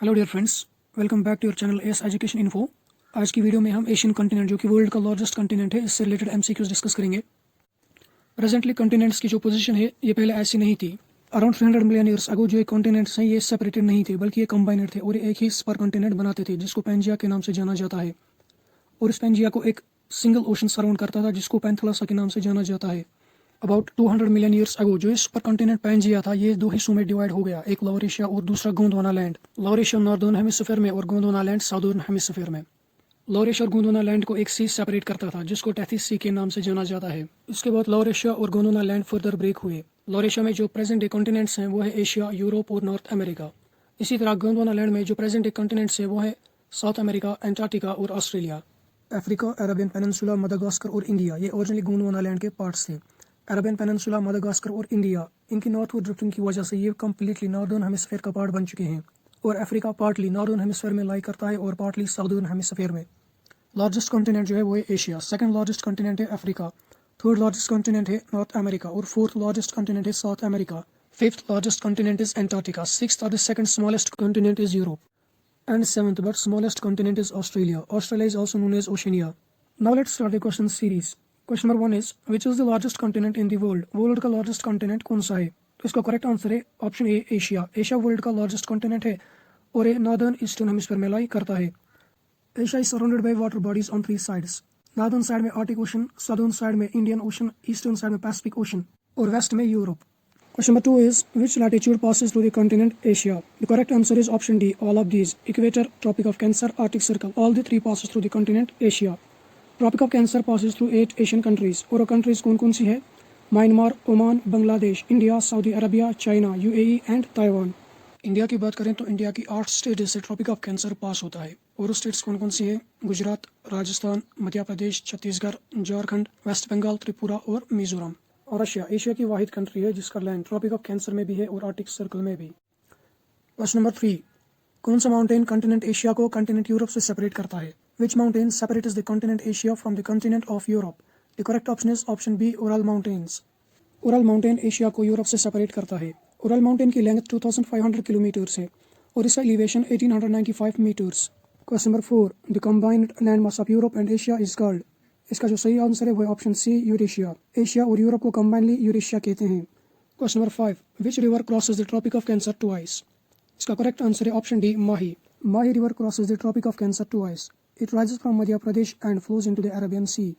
Hello dear friends, welcome back to your channel S education info. आज की video में हम एशियन कॉन्टिनेंट जो कि वर्ल्ड का लार्जेस्ट कॉन्टिनेंट है इससे रिलेटेड एमसीक्यूज डिस्कस करेंगे। प्रेजेंटली कॉन्टिनेंट्स की जो पोजीशन है ये पहले ऐसी नहीं थी। अराउंड 300 मिलियन ईयर्स अगो जो कॉन्टिनेंट्स हैं ये सेपरेटेड नहीं थे बल्कि ये कंबाइनेड थे और एक ही सुपर कॉन्टिनेंट बनाते थे जिसको पैंजिया के नाम से जाना जाता है। और इस पैंजिया को एक सिंगल ओशन सराउंड करता था जिसको पैंथलासा के नाम से जाना जाता है। अबाउट 200 मिलियन ईयर्स अगो जो सुपर कॉन्टिनेंट पैंजिया था ये दो हिस्सों में डिवाइड हो गया, एक लोअर एशिया और दूसरा Gondwana land. Lower Asia northern hemisphere में और गोंडवाना लैंड साउदर्न हेमिस्फीयर में। लोअर एशिया और गोंडवाना लैंड को एक सी सेपरेट करता था जिसको टेथिस सी के नाम से जाना जाता है। इसके बाद लोअर एशिया और गोंडवाना लैंड फर्दर ब्रेक हुए। लोअर एशिया में जो प्रेजेंट डे कॉन्टिनेंट्स हैं वो है एशिया, यूरोप और नॉर्थ अमेरिका। इसी तरह गोंडवाना लैंड में जो प्रेजेंट डे कॉन्टिनेंट्स हैं वो है साउथ अमेरिका, एंटार्क्टिका और Australia. Africa, Arabian peninsula, Madagascar और इंडिया ये ओरिजिनली गोंडवाना लैंड के पार्ट्स थे। अरेबियन पेनिनसुला, मदागास्कर और इंडिया इनकी नॉर्थवर्ड ड्रिफ्टिंग की वजह से ये कम्प्लीटली नॉर्दर्न हेमिस्फीयर का पार्ट बन चुके हैं। और अफ्रीका पार्टली नॉर्दर्न हेमिस्फीयर में लाई करता है और पार्टली साउदर्न हेमिस्फीयर में। लार्जेस्ट कॉन्टिनेंट जो है वो है एशिया, सेकंड लार्जेस्ट कॉन्टिनेंट है अफ्रीका, थर्ड लार्जेस्ट कॉन्टिनेंट है नॉर्थ अमेरिका और फोर्थ लार्जेस्ट कॉन्टिनेंट है South America. Fifth largest continent is Antarctica, sixth और the second smallest continent is Europe, and seventh but smallest continent is Australia. Australia is also known as Oceania. Now let's start the question series. Question number 1 is which is the largest continent in the world? World का largest continent कौन सा है? तो इसका correct answer है option A Asia. Asia world का largest continent है और ये नॉर्दर्न ईस्टर्न हेमिस्फीयर में लाई करता है। Asia is surrounded by water bodies on 3 sides. Northern side में आर्टिक ओशन, साउदर्न साइड में इंडियन ओशन, ईस्टर्न साइड में पैसिफिक ओशन और वेस्ट में Europe. Question number 2 is which latitude passes through the continent Asia? The correct answer is option D, all of these. Equator, Tropic of Cancer, Arctic Circle, all the three passes through the continent Asia. Tropic of Cancer passes through 8 Asian countries. और वो countries कौन-कौन सी है? Myanmar, Oman, Bangladesh, India, Saudi Arabia, China, UAE and Taiwan. India की बात करें तो India की 8 state से ट्रॉपिक ऑफ कैंसर पास होता है। और वो स्टेट्स कौन-कौन सी है? गुजरात, राजस्थान, मध्य प्रदेश, छत्तीसगढ़, झारखंड, वेस्ट बंगाल, त्रिपुरा और मिजोरम। और रशिया एशिया की वाहिद कंट्री है जिसका लैंड ट्रॉपिक ऑफ कैंसर में भी है और आर्टिक सर्कल में भी। क्वेश्चन नंबर 3, कौन सा माउंटेन कॉन्टिनेंट एशिया को कॉन्टिनेंट यूरोप से सेपरेट करता है? Which mountain separates the continent Asia from the continent of Europe? The correct option is option B, Ural mountains. Ural mountain Asia को Europe से separate करता है। उरल माउंटेन की length 2500 kilometres है और इसका elevation 1895 metres. Question number 4, the combined land mass of Europe and Asia is called? इसका जो सही आंसर है वो ऑप्शन सी, यूरेशिया। एशिया और यूरोप को कंबाइनली यूरेशिया कहते हैं। Question number 5, which river crosses the Tropic of Cancer twice? इसका करेक्ट आंसर है option D, Mahi. Mahi river crosses the Tropic of Cancer twice. It rises from Madhya Pradesh and flows into the Arabian Sea.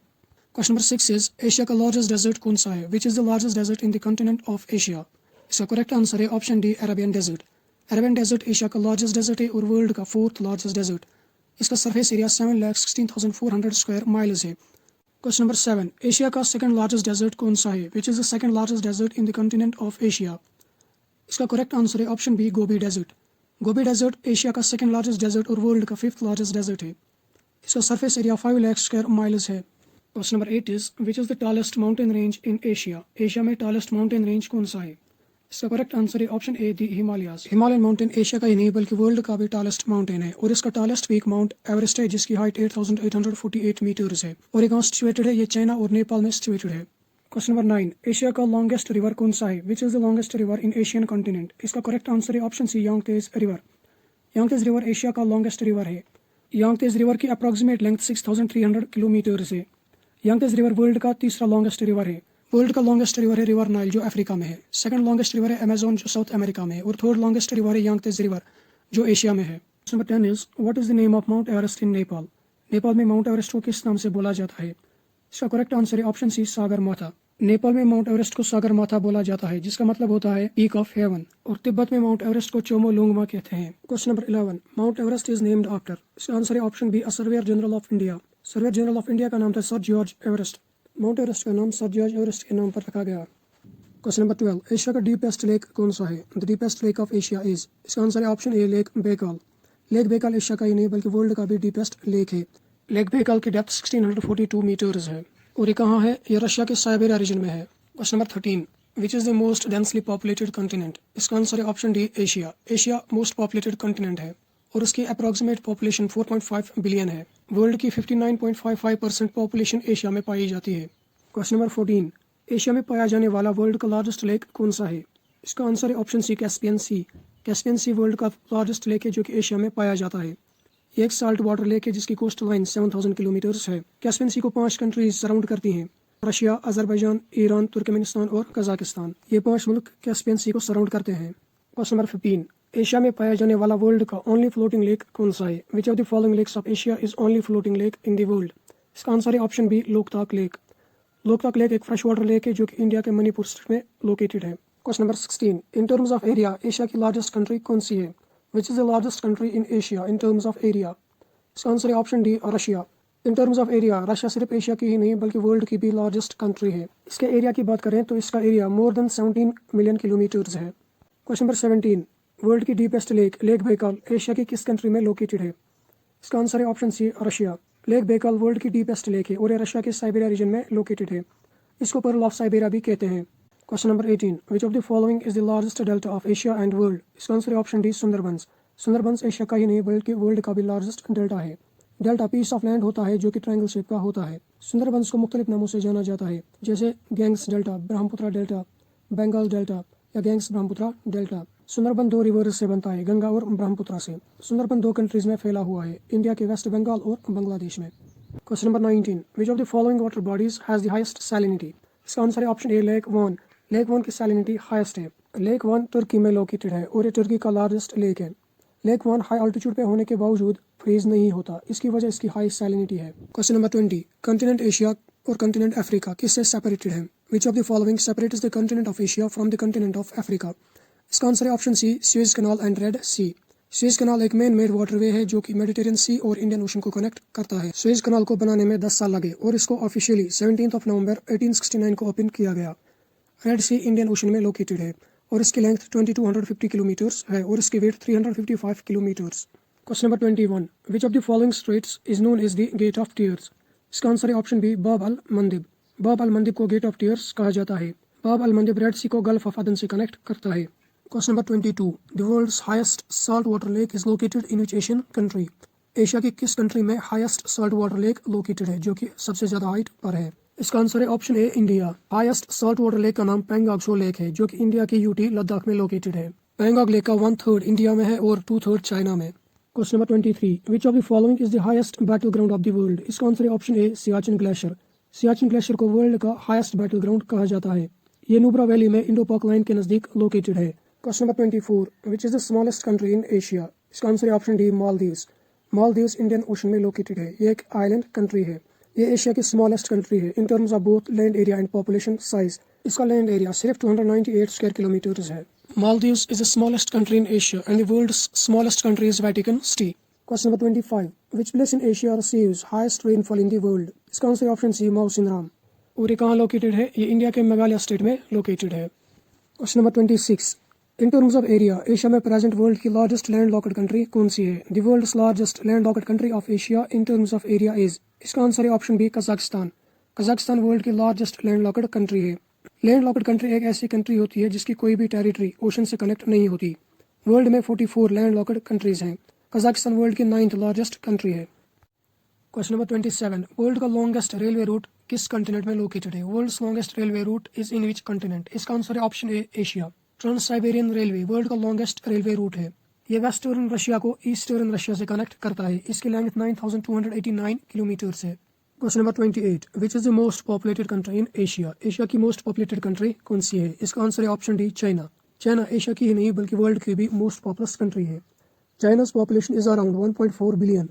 Question number 6 is Asia का largest desert कौन सा है? Which is the largest desert in the continent of Asia? इसका correct answer है option D, Arabian Desert. Arabian Desert Asia का largest desert है और world का 4th लार्जेस्ट डेजर्ट। इसका सरफेस एरिया 7,16,400 स्क्वायर माइल्स है। क्वेश्चन नंबर 7, एशिया का second largest desert कौन सा है? Which is the second largest desert in the continent of Asia? इसका करेक्ट आंसर है option B, Gobi Desert. Gobi Desert Asia का second largest desert और world का 5th लार्जेस्ट डेजर्ट है। इसका surface area 5 lakh square miles है। Question number 8 is which is the tallest mountain range in Asia? Asia में tallest mountain range कौन सा है? इसका करेक्ट आंसर है option A, the Himalayas. Himalayan mountain Asia का ही नहीं बल्कि वर्ल्ड का भी टॉलेस्ट माउंटेन है और इसका टॉलेस्ट पीक माउंट एवरेस्ट है जिसकी हाइट 8848 मीटर्स है और ये कहाँ सिचुएटेड है? ये चाइना और नेपाल में सिचुएटेड है। क्वेश्चन नंबर 9, एशिया का लॉन्गेस्ट रिवर कौन सा है? Which is the longest river in Asian continent? इसका करेक्ट आंसर है option C, Yangtze river. Yangtze river Asia का लॉन्गेस्ट रिवर है। यांगतेज रिवर की अप्रॉक्सीमेट लेंथ 6300 किलोमीटर्स है। यांगतेज रिवर वर्ल्ड का तीसरा लॉन्गेस्ट रिवर है। वर्ल्ड का लॉन्गेस्ट रिवर है रिवर नाइल जो अफ्रीका में है। सेकंड लॉन्गेस्ट रिवर है अमेजोन जो साउथ अमेरिका में है और थर्ड लॉन्गेस्ट रिवर है यांगतेज रिवर जो एशिया में है। Question number 10 is what is the name of Mount Everest in Nepal? Nepal में माउंट एवरेस्ट को किस नाम से बोला जाता है? इसका करेक्ट आंसर है ऑप्शन सी, सागर माथा। नेपाल में माउंट एवरेस्ट को सागर माथा बोला जाता है जिसका मतलब होता है पीक ऑफ हेवन और तिब्बत में माउंट एवरेस्ट को चोमो लोंगमा कहते हैं। Question number 11, Mount Everest is named after? इसका आंसर है option B, Surveyor General of India. Surveyor General of India का नाम था sir George Everest. Mount Everest का नाम सर जॉर्ज एवरेस्ट के नाम पर रखा गया। क्वेश्चन नंबर 12, एशिया का डीपेस्ट लेक कौन सा है? The deepest lake of Asia is? इसका आंसर है ऑप्शन ए, lake Baikal. Lake Baikal Asia का ही नहीं बल्कि वर्ल्ड का भी डीपेस्ट लेक है। लेक बेकाल की डेप्थ 1642 मीटर्स है और ये कहाँ है? ये रशिया के साइबेरिया रीजन में है। Question number 13, which is the most densely populated continent? इसका आंसर है option D, Asia. Asia most populated continent है और उसकी अप्रॉक्सीमेट पॉपुलेशन 4.5 बिलियन है। वर्ल्ड की 59.55% पॉपुलेशन एशिया में पाई जाती है। क्वेश्चन नंबर 14, एशिया में पाया जाने वाला वर्ल्ड का लार्जेस्ट लेक कौन सा है? इसका आंसर है ऑप्शन सी, कैस्पियन सी। कैस्पियन सी वर्ल्ड का लार्जेस्ट लेक है जो कि एशिया में पाया जाता है। ये एक साल्ट वाटर लेक है जिसकी कोस्ट लाइन 7000 किलोमीटर्स है। कैस्पियन सी को 5 कंट्रीज सराउंड करती हैं, रशिया, अजरबैजान, ईरान, तुर्कमेनिस्तान और कजाकिस्तान। ये 5 मुल्क कैस्पियन सी को सराउंड करते हैं। क्वेश्चन नंबर 15, एशिया में पाया जाने वाला वर्ल्ड का ओनली फ्लोटिंग लेक कौन सा है? Which of the following lakes of Asia is only floating lake in the world? इसका आंसर है option B, Loktak lake. Loktak lake एक फ्रेश वाटर लेक है जो कि इंडिया के मणिपुर स्टेट में लोकेटेड है। Question number 16, in terms of area Asia की लार्जेस्ट कंट्री कौन सी है? Which is the largest country in Asia in terms of area? इसका आंसर है option D, Russia. In terms of area Russia सिर्फ Asia की ही नहीं बल्कि वर्ल्ड की भी लार्जेस्ट कंट्री है। इसके एरिया की बात करें तो इसका area more than 17 million kilometres है। क्वेश्चन नंबर 17, वर्ल्ड की deepest lake, Lake Baikal, Asia की किस कंट्री में लोकेटेड है? इसका आंसर है option C, Russia. Lake Baikal world की डीपेस्ट लेक है और ये रशिया के साइबेरिया रीजन में लोकेटेड है। इसको पर्ल ऑफ साइबेरिया भी कहते हैं। Question number 18, which of the following is the largest delta of Asia and world? इसका आंसर है option D, Sundarbans. Sundarbans Asia का ही नहीं बल्कि वर्ल्ड का भी लार्जेस्ट डेल्टा है। डेल्टा पीस ऑफ लैंड होता है जो कि ट्रायंगल शेप का होता है। सुंदरबंस को मुख्तलिफ नामों से जाना जाता है जैसे Ganges delta, Brahmaputra delta, Bengal delta या गैंग्स ब्रह्मपुत्रा डेल्टा। सुंदरबन 2 रिवर्स से बनता है, गंगा और ब्रह्मपुत्रा से। सुंदरबन 2 कंट्रीज में फैला हुआ है, इंडिया के वेस्ट बंगाल और बांग्लादेश में। Question number 19, which of the following water bodies has the highest salinity? इसका आंसर है ऑप्शन ए, लेक वन। लेक वन की सैलिनिटी हाईएस्ट है। लेक वन तुर्की में लोकेटेड है और ये तुर्की का लार्जेस्ट लेक है। लेक वन हाई अल्टीट्यूड पे होने के बावजूद फ्रीज नहीं होता, इसकी वजह इसकी हाई सैलिनिटी है। क्वेश्चन नंबर 20, कंटिनेंट एशिया और कंटिनेंट अफ्रीका किससे सेपरेटेड है? Which of the following separates the continent of Asia from the continent of Africa? इसका आंसर है option C, Suez canal and Red Sea. Suez canal एक man made waterway है जो कि Mediterranean सी और Indian ocean को connect करता है। सुएज कनाल को बनाने में 10 साल लगे और इसको ऑफिशियली 17 नवंबर 1869 को ओपन किया गया। रेड सी इंडियन ओशन में लोकेटेड है और इसकी लेंथ 2250 किलोमीटर्स है और इसकी width 355 kilometres. Question number 21, which of the following straits is known as the gate of tears? इसका आंसर है ऑप्शन बी, बाब अल मंदिब। बाब अल मंदिब को गेट ऑफ टीयर्स कहा जाता है। बाब अल मंदिब रेड सी को गल्फ ऑफ अदन से कनेक्ट करता है। Question number 22, the world's highest salt water lake is located in which Asian country? Asia की किस कंट्री में highest salt water lake located है जो कि सबसे ज्यादा हाइट पर है? इसका आंसर है ऑप्शन ए, India. Highest salt water lake का नाम पैंगोंग त्सो लेक है जो कि इंडिया की यूटी लद्दाख में लोकेटेड है। पैंगोंग लेक का 1/3 इंडिया में है और 2/3 चाइना में। Question number 23, which of the following is the highest battle ground of the world? इसका आंसर है ऑप्शन ए, सियाचिन ग्लेशियर। सियाचिन ग्लेशियर को वर्ल्ड का हाईएस्ट बैटल ग्राउंड कहा जाता है। ये नुब्रा वैली में इंडो पाक लाइन के नजदीक लोकेटेड है। Question number 24, which is the smallest country in Asia? इसका आंसर है option D, Maldives. Maldives Indian Ocean में लोकेटेड है। ये एक आइलैंड कंट्री है। ये एशिया की स्मॉलेस्ट कंट्री है in terms of both land area and population size. इसका लैंड एरिया सिर्फ 298 स्क्वायर किलोमीटर्स है। Maldives is the smallest country in Asia and the world's smallest country is Vatican City. Question number 25, which place in Asia receives highest rainfall in the world? इसका answer है option C, Mawsynram. और ये कहाँ located है? ये India के Meghalaya state में located है। Question number 26, in terms of area Asia में प्रेजेंट वर्ल्ड की लार्जेस्ट लैंड लॉक्ड कंट्री कौन सी है? The world's largest landlocked country of Asia in terms of area is? इसका आंसर है option B, Kazakhstan. Kazakhstan world की largest landlocked country है। Landlocked country एक ऐसी कंट्री होती है जिसकी कोई भी टेरिटरी ओशन से कनेक्ट नहीं होती। वर्ल्ड में 44 लैंड लॉक्ड कंट्रीज हैं। कजाकिस्तान वर्ल्ड की 9th लार्जेस्ट कंट्री है। क्वेश्चन नंबर 27, वर्ल्ड का लॉन्गेस्ट रेलवे रूट किस कंटिनेंट में लोकेटेड है? World's longest railway route is in which continent? इसका आंसर है option A, Asia. Trans Siberian railway world का लॉन्गेस्ट रेलवे रूट है। ये वेस्टर्न रशिया को ईस्टर्न रशिया से कनेक्ट करता है। इसकी लेंथ 9289 किलोमीटर्स है। Question number 28, which is the most populated country in Asia? Asia की मोस्ट पॉपुलेटेड कंट्री कौन सी है? इसका आंसर है option D, China. China Asia की ही नहीं बल्कि वर्ल्ड की भी मोस्ट पॉपुलस कंट्री है। चाइना's population is around 1.4 billion.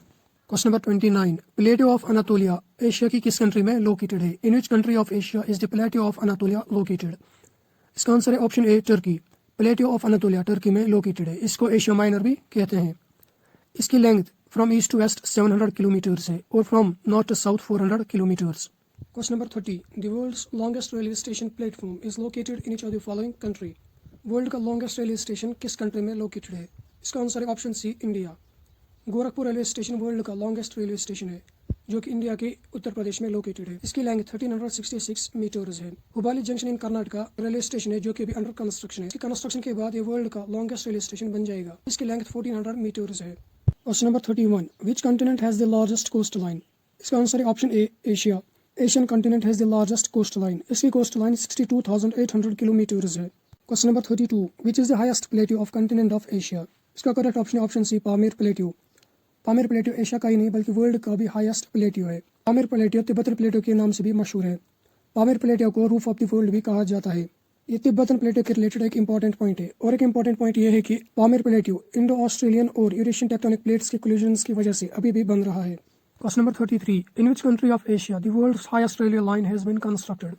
Question number 29, plateau of Anatolia Asia की किस कंट्री में लोकेटेड है? In which country of Asia is the plateau of Anatolia located? इसका आंसर है option A, Turkey. Plateau of Anatolia Turkey में located है। इसको Asia Minor भी कहते हैं। इसकी length from east to west 700 kilometres है और from north to south 400 kilometres. Question number 30, the world's longest railway station platform is located in each of the following country? World का longest railway station किस country में located है? इसका answer है option C, India. Gorakhpur railway station world का longest railway station है जो कि इंडिया के उत्तर प्रदेश में लोकेटेड है। इसकी लेंथ 1366 मीटर्स है। हुबाली जंक्शन इन कर्नाटका रेलवे स्टेशन है जो कि अभी अंडर कंस्ट्रक्शन है। इसकी कंस्ट्रक्शन के बाद ये वर्ल्ड का लॉन्गेस्ट रेलवे स्टेशन बन जाएगा। इसकी लेंथ 1400 मीटर्स है। Question number 31, which continent has the largest coastline? इसका आंसर है option A, Asia. Asian continent has the largest coastline. इसकी कोस्ट लाइन 62,800 किलोमीटर्स है। Question number 32, which is the highest plateau of continent of Asia? इसका correct option है option C, Pamir plateau. Pamir plateau Asia का ही नहीं बल्कि world का भी हाईएस्ट प्लेट्यू है। पामीर प्लेट्यू तिब्बतन प्लेट्यू के नाम से भी मशहूर है। पामीर प्लेट्यू को रूफ ऑफ द वर्ल्ड भी कहा जाता है। ये तिब्बतन प्लेट्यू के रिलेटेड एक इंपॉर्टेंट पॉइंट है। और एक इंपॉर्टेंट पॉइंट ये है कि पामीर प्लेट्यू इंडो ऑस्ट्रेलियन और यूरेशियन टेक्टोनिक प्लेट्स के कोलिजन्स की वजह से अभी भी बन रहा है। Question number 33, in which country of Asia the world's highest railway line has been constructed?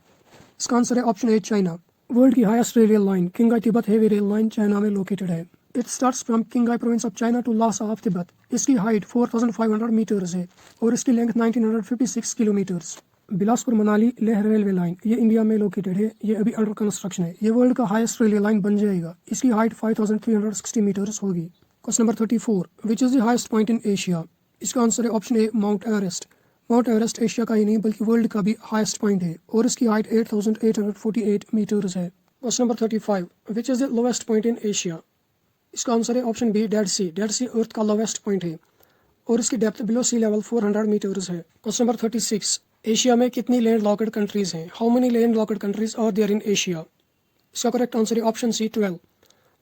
इसका आंसर है ऑप्शन ए, चाइना। वर्ल्ड की highest railway line Qinghai Tibet heavy rail line China में लोकेटेड है। It starts from Qinghai province of China to Lhasa of Tibet. इसकी height 4500 metres है और इसकी length 1956 kilometres. Bilaspur Manali Leh railway line ये India में located है। ये अभी अंडर कंस्ट्रक्शन है। ये वर्ल्ड का हाईएस्ट रेलवे लाइन बन जाएगा। इसकी हाइट 5360 मीटर्स होगी। Question number 34, which is the highest point in Asia? इसका आंसर है ऑप्शन ए, mount Everest. Mount Everest Asia का ही नहीं बल्कि वर्ल्ड का भी हाईएस्ट पॉइंट है और इसकी हाइट 8848 मीटर्स है। Question number 35, which is the lowest point in Asia? इसका आंसर है option B, Dead Sea. Dead Sea earth का लोवेस्ट पॉइंट है और इसकी depth below sea level 400 metres है। क्वेश्चन नंबर 36, एशिया में कितनी लैंड लॉक्ड कंट्रीज हैं? How many landlocked countries are there in Asia? इसका करेक्ट आंसर है ऑप्शन सी, 12।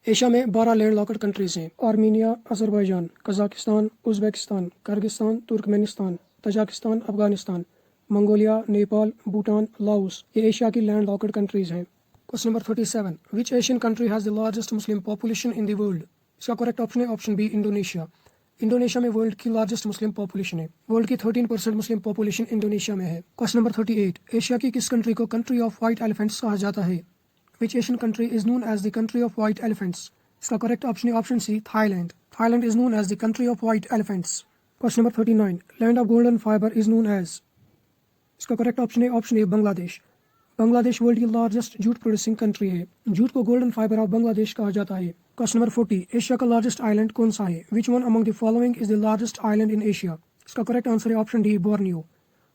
एशिया में 12 लैंड लॉक्ड कंट्रीज हैं। Armenia, Azerbaijan, Kazakhstan, Uzbekistan, Kyrgyzstan, Turkmenistan, Tajikistan, Afghanistan, Mongolia, Nepal, Bhutan, Laos ये Asia की land locked countries हैं। Question number 37, which Asian country has the largest Muslim population in the world? इसका correct option है option B, Indonesia. Indonesia में world की largest Muslim population है। World की 13% Muslim population Indonesia में है। क्वेश्चन नंबर 38, एशिया की किस कंट्री को कंट्री ऑफ व्हाइट एलिफेंट्स कहा जाता है? Which Asian country is known as the country of white elephants? इसका करेक्ट ऑप्शन है option C, Thailand. Thailand is known as the country of white elephants. Question number 39, land of golden fibre is known as? इसका correct option है option A, Bangladesh. Bangladesh world की largest jute producing country है। Jute को golden fibre of Bangladesh कहा जाता है। Question number 40, Asia का largest island कौन सा है? Which one among the following is the largest island in Asia? इसका करेक्ट आंसर है option D, Borneo.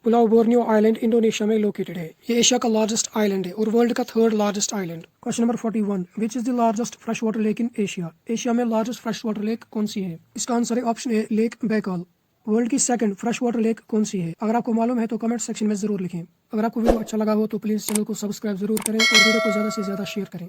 Pulao Borneo island Indonesia में लोकेटेड है। ये एशिया का लार्जेस्ट आइलैंड है और वर्ल्ड का 3rd largest island. Question number 41, which is the largest fresh water lake in Asia? Asia में लार्जेस्ट फ्रेश वाटर लेक कौन सी है? इसका आंसर है ऑप्शन ए, लेक बैकाल। वर्ल्ड की 2nd फ्रेश वाटर लेक कौन सी है? अगर आपको मालूम है तो कमेंट सेक्शन में जरूर लिखें। अगर आपको वीडियो अच्छा लगा हो तो प्लीज़ चैनल को सब्सक्राइब जरूर करें और वीडियो को ज़्यादा से ज़्यादा शेयर करें।